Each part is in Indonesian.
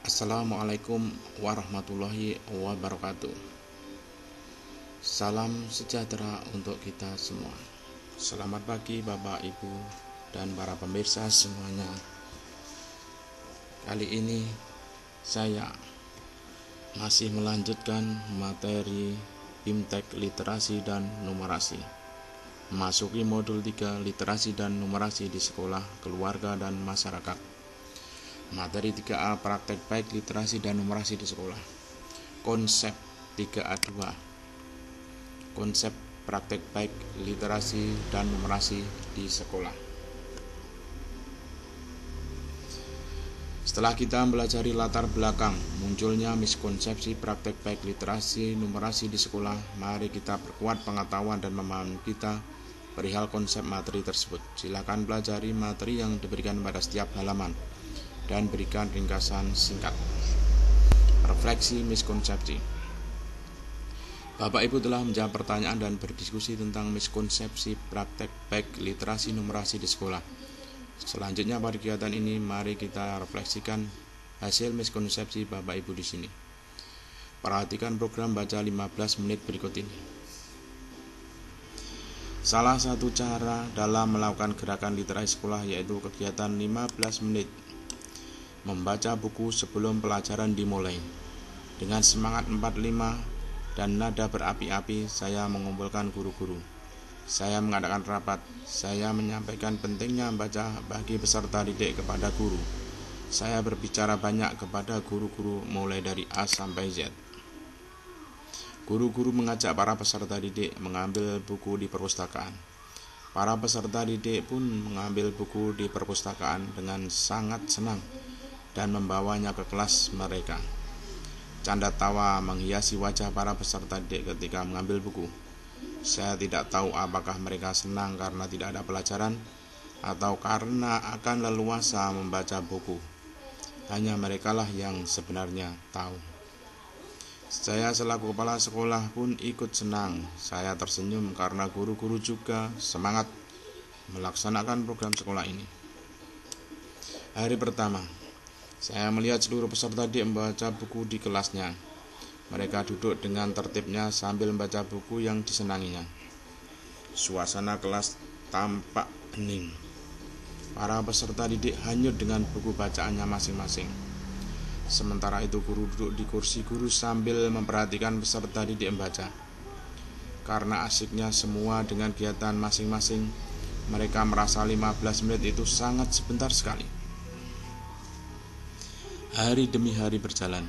Assalamualaikum warahmatullahi wabarakatuh. Salam sejahtera untuk kita semua. Selamat pagi Bapak, Ibu, dan para pemirsa semuanya. Kali ini saya masih melanjutkan materi BIMTEK Literasi dan Numerasi. Memasuki modul 3 Literasi dan Numerasi di sekolah, keluarga, dan masyarakat. Materi 3A praktek baik literasi dan numerasi di sekolah. Konsep 3A2. Konsep praktek baik literasi dan numerasi di sekolah. Setelah kita mempelajari latar belakang munculnya miskonsepsi praktek baik literasi numerasi di sekolah, mari kita perkuat pengetahuan dan pemahaman kita perihal konsep materi tersebut. Silakan pelajari materi yang diberikan pada setiap halaman dan berikan ringkasan singkat. Refleksi miskonsepsi. Bapak Ibu telah menjawab pertanyaan dan berdiskusi tentang miskonsepsi praktek baik literasi numerasi di sekolah. Selanjutnya pada kegiatan ini mari kita refleksikan hasil miskonsepsi Bapak Ibu di sini. Perhatikan program baca 15 menit berikut ini. Salah satu cara dalam melakukan gerakan literasi sekolah yaitu kegiatan 15 menit membaca buku sebelum pelajaran dimulai. Dengan semangat 45 dan nada berapi-api, saya mengumpulkan guru-guru. Saya mengadakan rapat. Saya menyampaikan pentingnya membaca bagi peserta didik kepada guru. Saya berbicara banyak kepada guru-guru mulai dari A sampai Z. Guru-guru mengajak para peserta didik mengambil buku di perpustakaan. Para peserta didik pun mengambil buku di perpustakaan dengan sangat senang dan membawanya ke kelas mereka. Canda tawa menghiasi wajah para peserta didik ketika mengambil buku. Saya tidak tahu apakah mereka senang karena tidak ada pelajaran atau karena akan leluasa membaca buku. Hanya merekalah yang sebenarnya tahu. Saya selaku kepala sekolah pun ikut senang. Saya tersenyum karena guru-guru juga semangat melaksanakan program sekolah ini. Hari pertama, saya melihat seluruh peserta didik membaca buku di kelasnya. Mereka duduk dengan tertibnya sambil membaca buku yang disenanginya. Suasana kelas tampak hening. Para peserta didik hanyut dengan buku bacaannya masing-masing. Sementara itu guru duduk di kursi guru sambil memperhatikan peserta didik membaca. Karena asiknya semua dengan kegiatan masing-masing, mereka merasa 15 menit itu sangat sebentar sekali. Hari demi hari berjalan.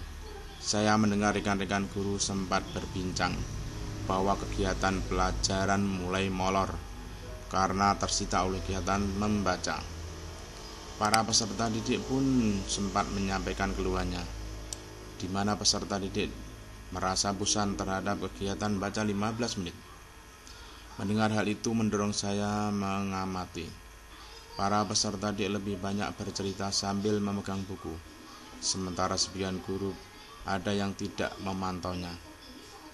Saya mendengar rekan-rekan guru sempat berbincang bahwa kegiatan pelajaran mulai molor karena tersita oleh kegiatan membaca. Para peserta didik pun sempat menyampaikan keluhannya, di mana peserta didik merasa bosan terhadap kegiatan baca 15 menit. Mendengar hal itu mendorong saya mengamati. Para peserta didik lebih banyak bercerita sambil memegang buku. Sementara sebagian guru ada yang tidak memantaunya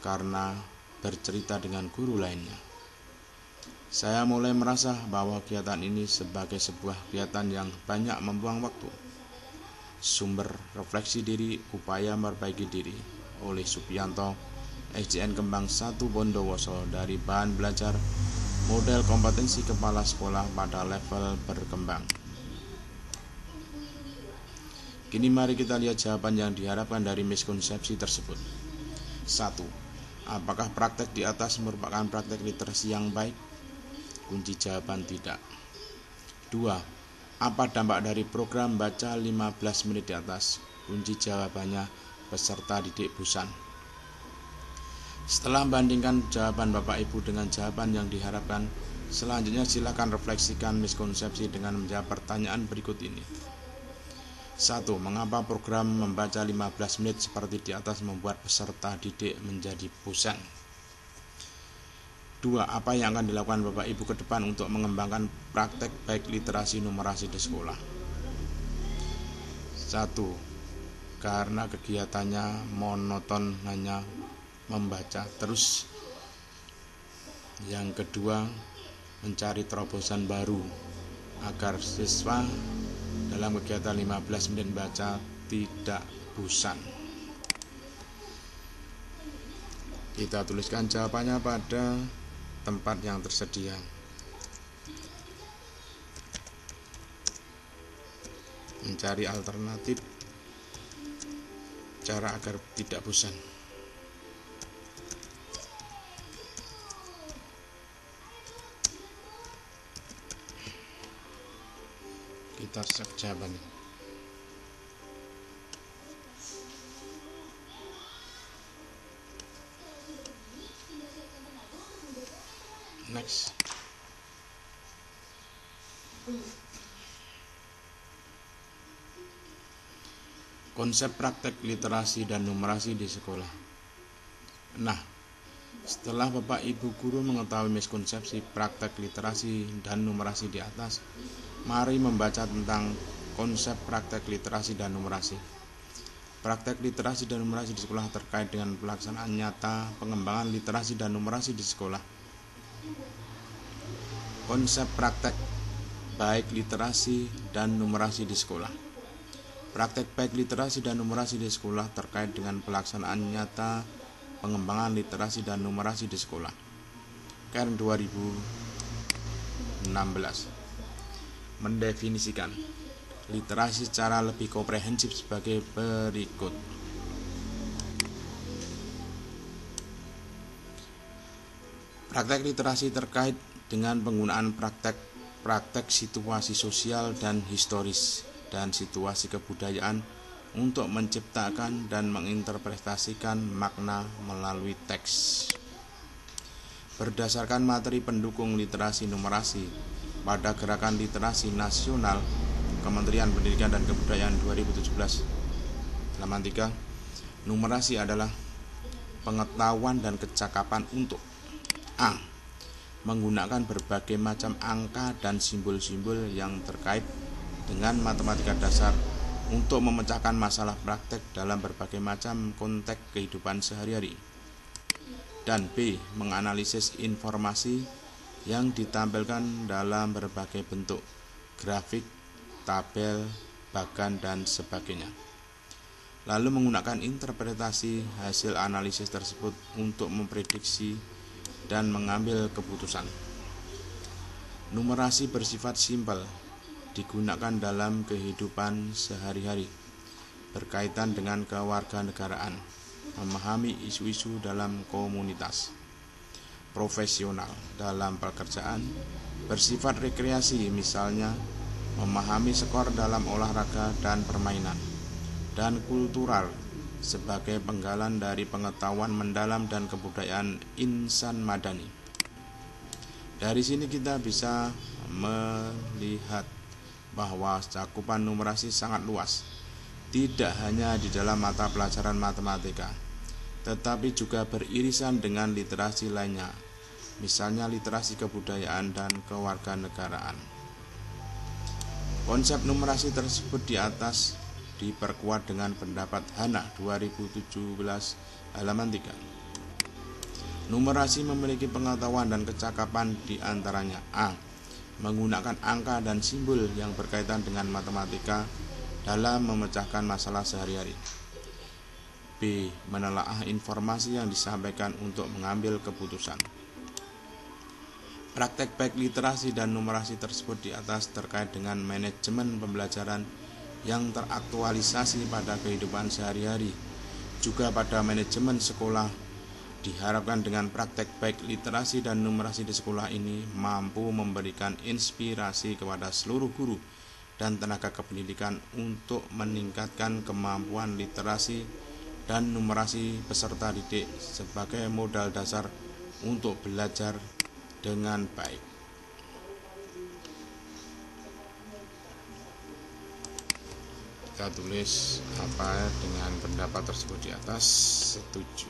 karena bercerita dengan guru lainnya. Saya mulai merasa bahwa kegiatan ini sebagai sebuah kegiatan yang banyak membuang waktu. Sumber refleksi diri, upaya memperbaiki diri oleh Supianto, SJN Kembang 1 Bondowoso dari bahan belajar model kompetensi kepala sekolah pada level berkembang. Kini mari kita lihat jawaban yang diharapkan dari miskonsepsi tersebut. 1. Apakah praktek di atas merupakan praktek literasi yang baik? Kunci jawaban tidak. 2. Apa dampak dari program baca 15 menit di atas? Kunci jawabannya peserta didik bosan. Setelah membandingkan jawaban Bapak Ibu dengan jawaban yang diharapkan, selanjutnya silakan refleksikan miskonsepsi dengan menjawab pertanyaan berikut ini. 1. Mengapa program membaca 15 menit seperti di atas membuat peserta didik menjadi bosan? 2. Apa yang akan dilakukan Bapak Ibu ke depan untuk mengembangkan praktek baik literasi numerasi di sekolah? 1. Karena kegiatannya monoton hanya membaca terus. Yang kedua, mencari terobosan baru agar siswa dalam kegiatan 15 menit baca tidak bosan. Kita tuliskan jawabannya pada tempat yang tersedia. Mencari alternatif cara agar tidak bosan. Kita cek jawabannya. Next. Konsep praktek literasi dan numerasi di sekolah. Nah, setelah Bapak Ibu guru mengetahui miskonsepsi praktek literasi dan numerasi di atas, mari membaca tentang konsep praktek literasi dan numerasi. Praktek literasi dan numerasi di sekolah terkait dengan pelaksanaan nyata pengembangan literasi dan numerasi di sekolah. Konsep praktek baik literasi dan numerasi di sekolah. Praktek baik literasi dan numerasi di sekolah terkait dengan pelaksanaan nyata pengembangan literasi dan numerasi di sekolah. Kern 2016 mendefinisikan literasi secara lebih komprehensif sebagai berikut. Praktek literasi terkait dengan penggunaan praktek situasi sosial dan historis dan situasi kebudayaan untuk menciptakan dan menginterpretasikan makna melalui teks. Berdasarkan materi pendukung literasi numerasi pada Gerakan Literasi Nasional Kementerian Pendidikan dan Kebudayaan 2017 halaman 3, numerasi adalah pengetahuan dan kecakapan untuk A. Menggunakan berbagai macam angka dan simbol-simbol yang terkait dengan matematika dasar untuk memecahkan masalah praktek dalam berbagai macam konteks kehidupan sehari-hari. Dan B. Menganalisis informasi yang ditampilkan dalam berbagai bentuk, grafik, tabel, bagan, dan sebagainya. Lalu menggunakan interpretasi hasil analisis tersebut untuk memprediksi dan mengambil keputusan. Numerasi bersifat simpel, digunakan dalam kehidupan sehari-hari, berkaitan dengan kewarganegaraan, memahami isu-isu dalam komunitas, profesional dalam pekerjaan, bersifat rekreasi, misalnya memahami skor dalam olahraga dan permainan, dan kultural sebagai penggalan dari pengetahuan mendalam dan kebudayaan insan madani. Dari sini kita bisa melihat bahwa cakupan numerasi sangat luas, tidak hanya di dalam mata pelajaran matematika, tetapi juga beririsan dengan literasi lainnya, misalnya literasi kebudayaan dan kewarganegaraan. Konsep numerasi tersebut di atas diperkuat dengan pendapat Hana 2017 halaman 3. Numerasi memiliki pengetahuan dan kecakapan di antaranya A. Menggunakan angka dan simbol yang berkaitan dengan matematika dalam memecahkan masalah sehari-hari. B. Menelaah informasi yang disampaikan untuk mengambil keputusan. Praktek baik literasi dan numerasi tersebut di atas terkait dengan manajemen pembelajaran yang teraktualisasi pada kehidupan sehari-hari, juga pada manajemen sekolah. Diharapkan dengan praktek baik literasi dan numerasi di sekolah ini mampu memberikan inspirasi kepada seluruh guru dan tenaga kependidikan untuk meningkatkan kemampuan literasi dan numerasi peserta didik sebagai modal dasar untuk belajar dengan baik. Kita tulis apa dengan pendapat tersebut di atas. Setuju.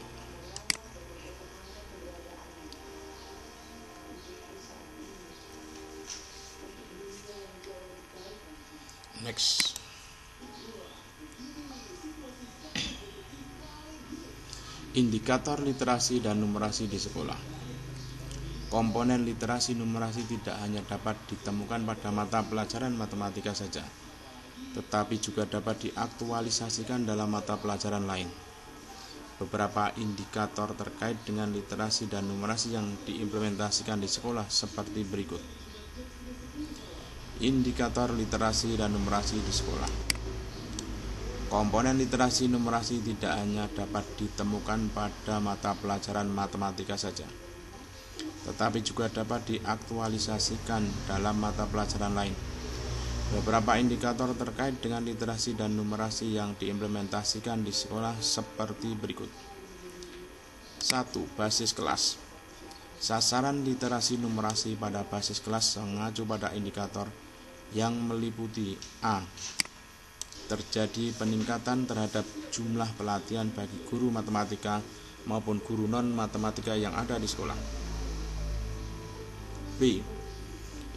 Next. Indikator literasi dan numerasi di sekolah. Komponen literasi numerasi tidak hanya dapat ditemukan pada mata pelajaran matematika saja, tetapi juga dapat diaktualisasikan dalam mata pelajaran lain. Beberapa indikator terkait dengan literasi dan numerasi yang diimplementasikan di sekolah seperti berikut. Indikator literasi dan numerasi di sekolah. Komponen literasi numerasi tidak hanya dapat ditemukan pada mata pelajaran matematika saja, tetapi juga dapat diaktualisasikan dalam mata pelajaran lain. Beberapa indikator terkait dengan literasi dan numerasi yang diimplementasikan di sekolah seperti berikut. 1. Basis kelas. Sasaran literasi numerasi pada basis kelas mengacu pada indikator yang meliputi A. Terjadi peningkatan terhadap jumlah pelatihan bagi guru matematika maupun guru non-matematika yang ada di sekolah. B.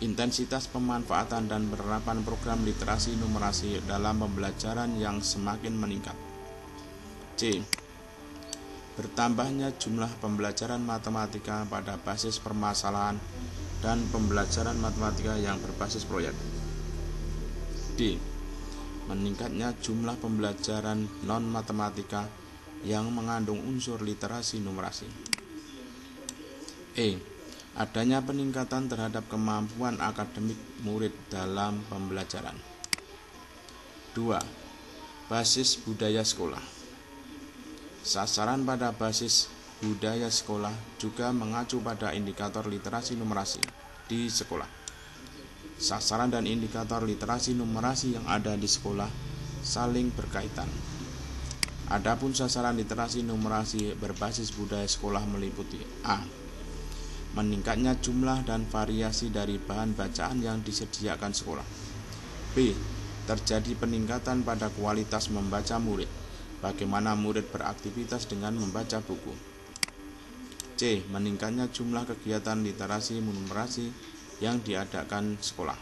Intensitas pemanfaatan dan penerapan program literasi numerasi dalam pembelajaran yang semakin meningkat. C. Bertambahnya jumlah pembelajaran matematika pada basis permasalahan dan pembelajaran matematika yang berbasis proyek. D. Meningkatnya jumlah pembelajaran non-matematika yang mengandung unsur literasi numerasi. E. Adanya peningkatan terhadap kemampuan akademik murid dalam pembelajaran. 2. Basis budaya sekolah. Sasaran pada basis budaya sekolah juga mengacu pada indikator literasi numerasi di sekolah. Sasaran dan indikator literasi numerasi yang ada di sekolah saling berkaitan. Adapun sasaran literasi numerasi berbasis budaya sekolah meliputi A. Meningkatnya jumlah dan variasi dari bahan bacaan yang disediakan sekolah. B. Terjadi peningkatan pada kualitas membaca murid. Bagaimana murid beraktivitas dengan membaca buku. C. Meningkatnya jumlah kegiatan literasi numerasi yang diadakan sekolah.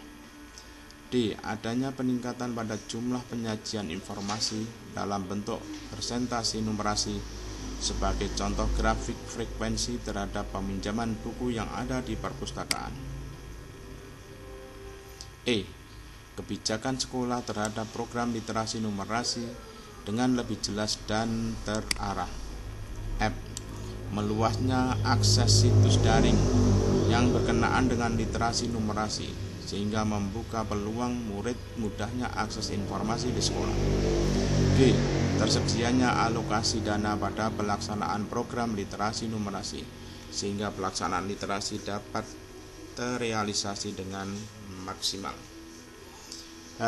D. Adanya peningkatan pada jumlah penyajian informasi dalam bentuk presentasi numerasi sebagai contoh grafik frekuensi terhadap peminjaman buku yang ada di perpustakaan. E. Kebijakan sekolah terhadap program literasi numerasi dengan lebih jelas dan terarah. F. Meluasnya akses situs daring yang berkenaan dengan literasi numerasi sehingga membuka peluang murid mudahnya akses informasi di sekolah. G. Tersedianya alokasi dana pada pelaksanaan program literasi numerasi sehingga pelaksanaan literasi dapat terrealisasi dengan maksimal. H.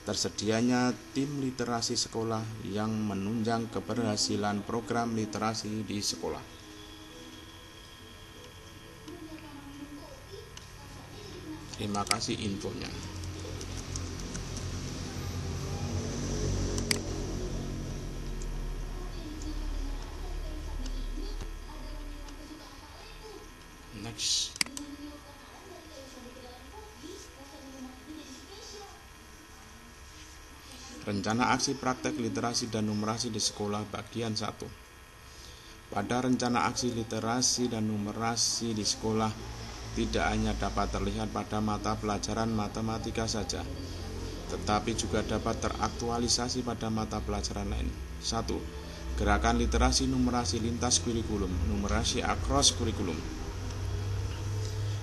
Tersedianya tim literasi sekolah yang menunjang keberhasilan program literasi di sekolah. Terima kasih infonya. Next. Rencana aksi praktek literasi dan numerasi di sekolah bagian 1. Pada rencana aksi literasi dan numerasi di sekolah tidak hanya dapat terlihat pada mata pelajaran matematika saja, tetapi juga dapat teraktualisasi pada mata pelajaran lain. 1. Gerakan literasi numerasi lintas kurikulum, numerasi across kurikulum.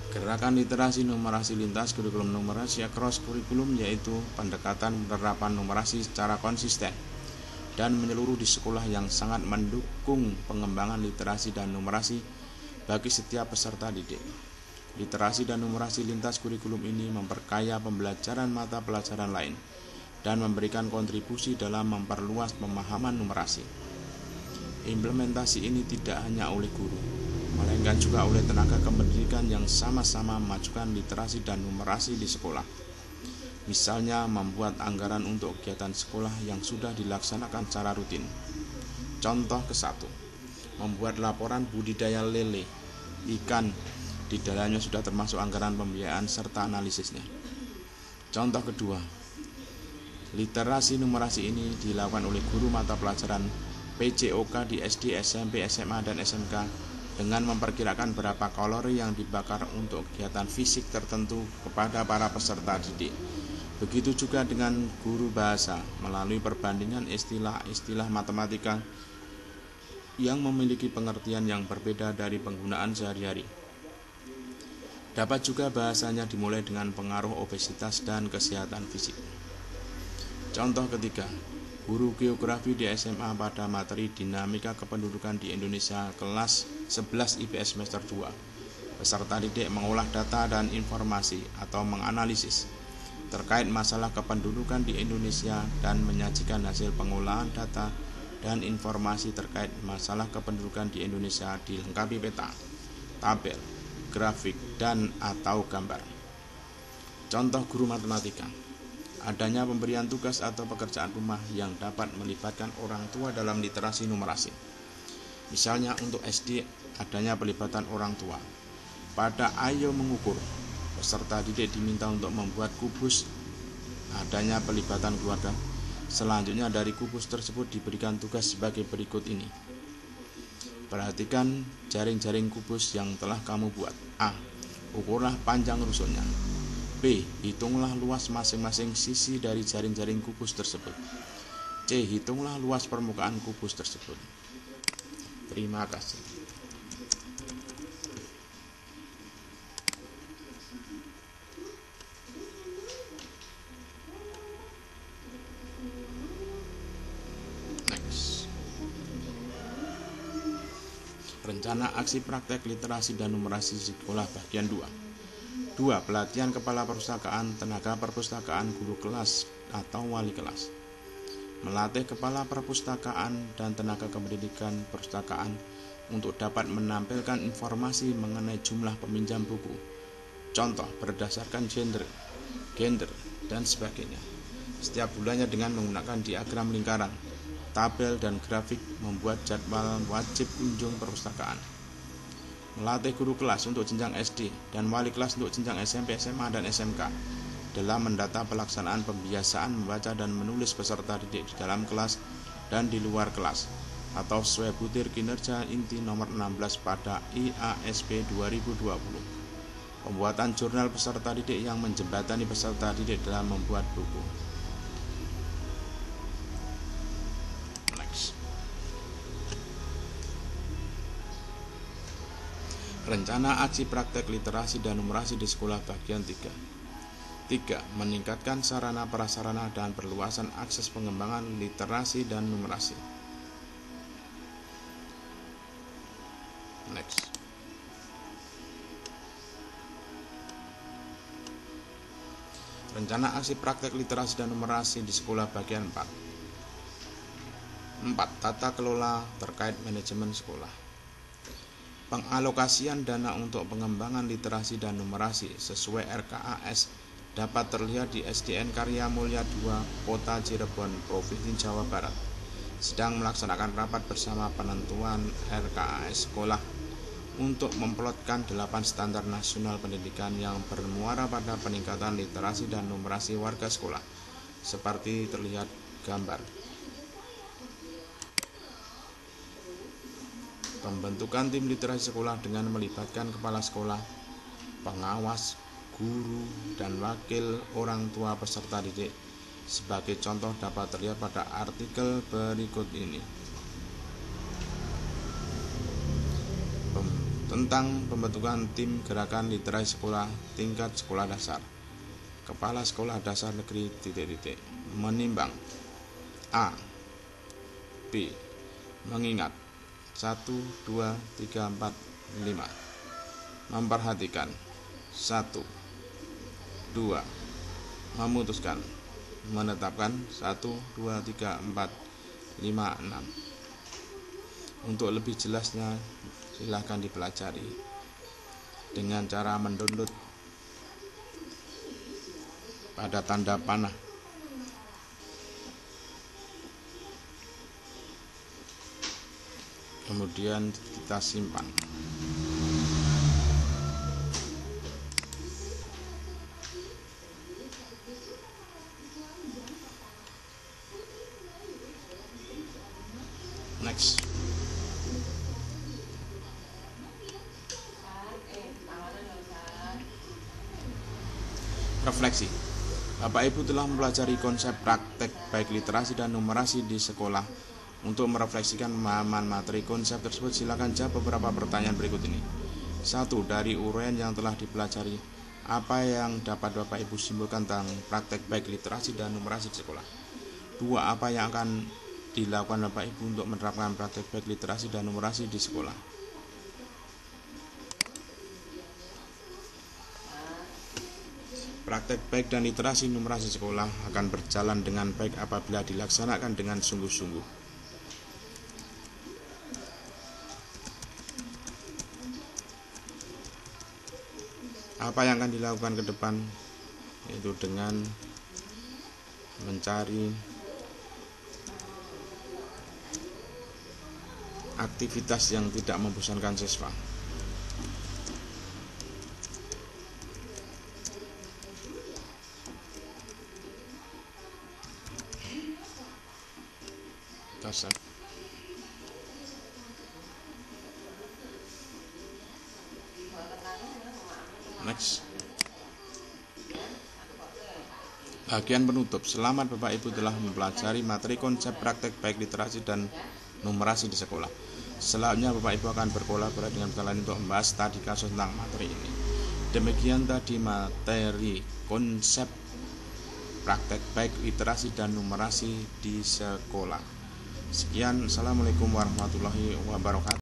Gerakan literasi numerasi lintas kurikulum, numerasi across kurikulum yaitu pendekatan penerapan numerasi secara konsisten dan menyeluruh di sekolah yang sangat mendukung pengembangan literasi dan numerasi bagi setiap peserta didik. Literasi dan numerasi lintas kurikulum ini memperkaya pembelajaran mata pelajaran lain dan memberikan kontribusi dalam memperluas pemahaman numerasi. Implementasi ini tidak hanya oleh guru, melainkan juga oleh tenaga kependidikan yang sama-sama memajukan literasi dan numerasi di sekolah. Misalnya membuat anggaran untuk kegiatan sekolah yang sudah dilaksanakan secara rutin. Contoh ke-1, membuat laporan budidaya lele, ikan, di dalamnya sudah termasuk anggaran pembiayaan serta analisisnya. Contoh kedua, literasi numerasi ini dilakukan oleh guru mata pelajaran PJOK di SD, SMP, SMA, dan SMK dengan memperkirakan berapa kalori yang dibakar untuk kegiatan fisik tertentu kepada para peserta didik Begitu juga dengan guru bahasa, melalui perbandingan istilah-istilah matematika yang memiliki pengertian yang berbeda dari penggunaan sehari-hari. Dapat juga bahasanya dimulai dengan pengaruh obesitas dan kesehatan fisik. Contoh ketiga, guru geografi di SMA pada materi dinamika kependudukan di Indonesia kelas 11 IPS semester 2. Peserta didik mengolah data dan informasi atau menganalisis terkait masalah kependudukan di Indonesia dan menyajikan hasil pengolahan data dan informasi terkait masalah kependudukan di Indonesia dilengkapi peta, tabel, grafik, dan atau gambar. Contoh guru matematika, adanya pemberian tugas atau pekerjaan rumah yang dapat melibatkan orang tua dalam literasi numerasi. Misalnya untuk SD, adanya pelibatan orang tua. Pada ayo mengukur, peserta didik diminta untuk membuat kubus, adanya pelibatan keluarga. Selanjutnya dari kubus tersebut diberikan tugas sebagai berikut ini. Perhatikan jaring-jaring kubus yang telah kamu buat. A. Ukurlah panjang rusunnya. B. Hitunglah luas masing-masing sisi dari jaring-jaring kubus tersebut. C. Hitunglah luas permukaan kubus tersebut. Terima kasih. Rencana aksi praktek literasi dan numerasi sekolah bagian 2. 2. Pelatihan kepala perpustakaan, tenaga perpustakaan, guru kelas atau wali kelas. Melatih kepala perpustakaan dan tenaga kependidikan perpustakaan untuk dapat menampilkan informasi mengenai jumlah peminjam buku. Contoh berdasarkan gender, dan sebagainya. Setiap bulannya dengan menggunakan diagram lingkaran, tabel dan grafik, membuat jadwal wajib kunjung perpustakaan. Melatih guru kelas untuk jenjang SD dan wali kelas untuk jenjang SMP, SMA, dan SMK dalam mendata pelaksanaan pembiasaan membaca dan menulis peserta didik di dalam kelas dan di luar kelas atau sesuai butir kinerja inti nomor 16 pada IASP 2020. Pembuatan jurnal peserta didik yang menjembatani peserta didik dalam membuat buku. Rencana aksi praktek literasi dan numerasi di sekolah bagian 3. 3. Meningkatkan sarana prasarana dan perluasan akses pengembangan literasi dan numerasi. Next. Rencana aksi praktek literasi dan numerasi di sekolah bagian 4. 4. Tata kelola terkait manajemen sekolah. Pengalokasian dana untuk pengembangan literasi dan numerasi sesuai RKAS dapat terlihat di SDN Karya Mulia 2, Kota Cirebon, Provinsi Jawa Barat, sedang melaksanakan rapat bersama penentuan RKAS sekolah untuk memplotkan 8 standar nasional pendidikan yang bermuara pada peningkatan literasi dan numerasi warga sekolah, seperti terlihat gambar. Pembentukan tim literasi sekolah dengan melibatkan kepala sekolah, pengawas, guru, dan wakil orang tua peserta didik. Sebagai contoh dapat terlihat pada artikel berikut ini. Tentang pembentukan tim gerakan literasi sekolah tingkat sekolah dasar. Kepala Sekolah Dasar Negeri ... menimbang. A. B. Mengingat 1, 2, 3, 4, 5. Memperhatikan 1, 2. Memutuskan. Menetapkan 1, 2, 3, 4, 5, 6. Untuk lebih jelasnya silahkan dipelajari dengan cara mendownload pada tanda panah. Kemudian kita simpan. Next. Refleksi. Bapak Ibu telah mempelajari konsep praktek baik literasi dan numerasi di sekolah. Untuk merefleksikan pemahaman materi konsep tersebut, silakan jawab beberapa pertanyaan berikut ini. 1. Dari uraian yang telah dipelajari, apa yang dapat Bapak Ibu simpulkan tentang praktek baik literasi dan numerasi di sekolah? 2. Apa yang akan dilakukan Bapak Ibu untuk menerapkan praktek baik literasi dan numerasi di sekolah? Praktek baik dan literasi numerasi sekolah akan berjalan dengan baik apabila dilaksanakan dengan sungguh-sungguh. Apa yang akan dilakukan ke depan? Yaitu dengan mencari aktivitas yang tidak membosankan siswa. Next. Bagian penutup. Selamat Bapak Ibu telah mempelajari materi konsep praktek baik literasi dan numerasi di sekolah. Selanjutnya Bapak Ibu akan berkolaborasi dengan pihak lain untuk membahas studi kasus tentang materi ini. Demikian tadi materi konsep praktek baik literasi dan numerasi di sekolah. Sekian, assalamualaikum warahmatullahi wabarakatuh.